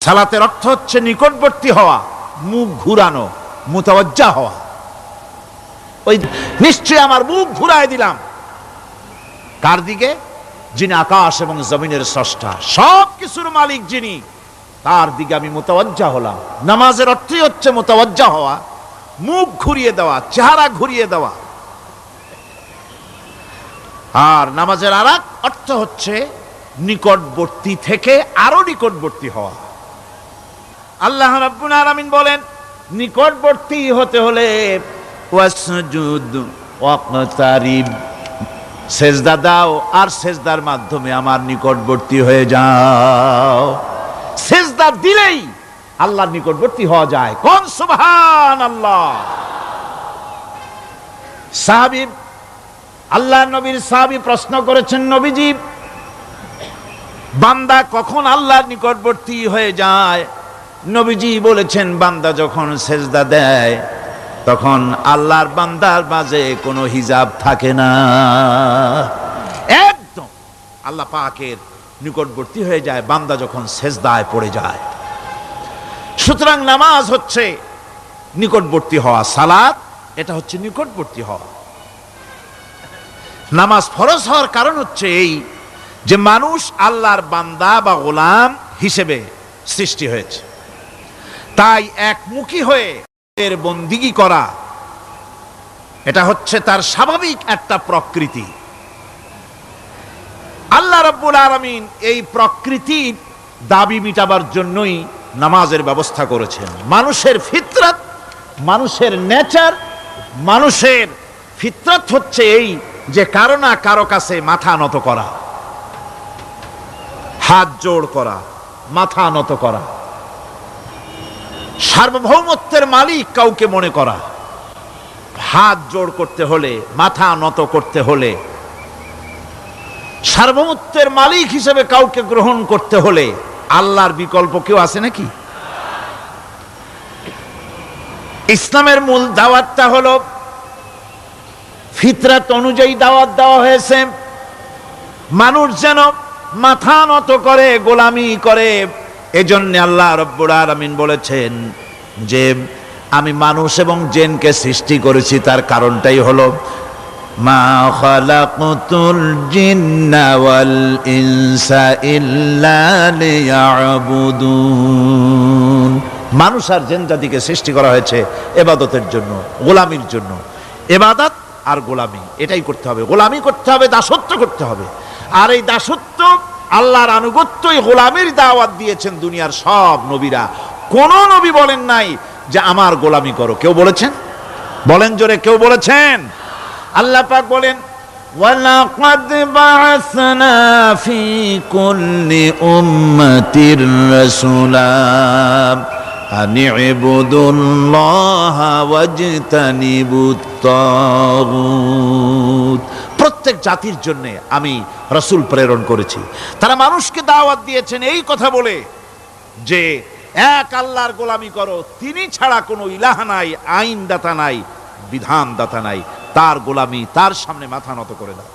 সালাতের অর্থ হচ্ছে নিকটবর্তী হওয়া, মুখ ঘুরানো, মুতাওয়াজ্জা হওয়া। ওই নিশ্চয় আমার মুখ ঘুরায় দিলাম কার দিকে? যিনি আকাশ এবং জমিনের স্রষ্টা, সব কিছুর মালিক যিনি, তার দিকে আমি মুতাওয়াজ্জা হলাম। নামাজের অর্থই হচ্ছে মুতাওয়াজ্জা হওয়া, মুখ ঘুরিয়ে দেওয়া, চেহারা ঘুরিয়ে দেওয়া। আর নামাজের আরেক অর্থ হচ্ছে নিকটবর্তী থেকে আরো নিকটবর্তী হওয়া। আল্লাহ রাব্বুল আলামিন বলেন, নিকটবর্তী হতে হলে ওয়াসজুদ ওয়াকতারিব, সেজদা দাও আর সেজদার মাধ্যমে আমার নিকটবর্তী হয়ে যাও। সেজদা দিলেই আল্লাহর নিকটবর্তী হওয়া যায়। কোন সুবহানাল্লাহ। সাহাবী, আল্লাহ নবীর সাহাবী প্রশ্ন করেছেন, নবীজি বান্দা কখন আল্লাহর নিকটবর্তী হয়ে যায়? নবীজি বলেছেন, বান্দা যখন সেজদা দেয় তখন আল্লাহর বান্দার মাঝে কোনো হিজাব থাকে না, একদম আল্লাহ পাকের নিকটবর্তী হয়ে যায় বান্দা যখন সেজদায় পড়ে যায়। সুতরাং নামাজ হচ্ছে নিকটবর্তী হওয়া, সালাত এটা হচ্ছে নিকটবর্তী হওয়া। নামাজ ফরজ হওয়ার কারণ হচ্ছে এই যে মানুষ আল্লাহর বান্দা বা গোলাম হিসেবে সৃষ্টি হয়েছে, তাই একমুখী হয়ে এর বন্দিগি করা এটা হচ্ছে তার স্বাভাবিক একটা প্রকৃতি। আল্লাহ রাব্বুল আলামিন এই প্রকৃতির দাবি মিটাবার জন্যই নামাজের ব্যবস্থা করেছেন। মানুষের ফিতরাত, মানুষের নেচার, মানুষের ফিতরাত হচ্ছে এই যে কারো না কারো কাছে মাথা নত করা, হাত জোড় করা, মাথা নত করা, সার্বভৌমত্বের মালিক কাউকে মনে করা। হাত জোড় করতে হলে, মাথা নত করতে হলে, সার্বভৌমত্বের মালিক হিসেবে কাউকে গ্রহণ করতে হলে আল্লাহর বিকল্প কেউ আছে নাকি? ইসলামের মূল দাওয়াতটা হলো ফিতরাত অনুযায়ী দাওয়াত দেওয়া হয়েছে, মানুষ যেন মাথা নত করে, গোলামি করে। এজন্য আল্লাহ রাব্বুল আলামিন বলেছেন যে আমি মানুষ এবং জিনকে সৃষ্টি করেছি, তার কারণটাই হলো মা খালাকতুল জিন্না ওয়াল ইনসা ইল্লা লিয়াবুদুন। মানুষ আর জিন জাতিকে সৃষ্টি করা হয়েছে ইবাদতের জন্য, গোলামির জন্য। ইবাদত আর গোলামি এটাই করতে হবে, গোলামি করতে হবে, দাসত্ব করতে হবে। আর এই দাসত্ব, আল্লাহর আনুগত্যই গোলামির দাওয়াত দিয়েছেন দুনিয়ার সব নবীরা। কোন নবী বলেন নাই যে আমার গোলামি করো। কেউ বলেছেন? বলেন জোরে, কেউ বলেছেন? আল্লাহ পাক বলেন, ওয়ালাকাদ বা'আসনা ফি কুল্লি উম্মাতির রাসূলা আন ইবুদুল্লাহা ওয়াজতানিবুত তাগুত। প্রত্যেক জাতির জন্য আমি রাসূল প্রেরণ করেছি, তারা মানুষকে দাওয়াত দিয়েছেন এই কথা বলে যে এক আল্লাহর গোলামি করো, তিনি ছাড়া কোনো ইলাহ নাই, আইনদাতা নাই, বিধানদাতা নাই, তার গোলামি, তার সামনে মাথা নত করে দাও।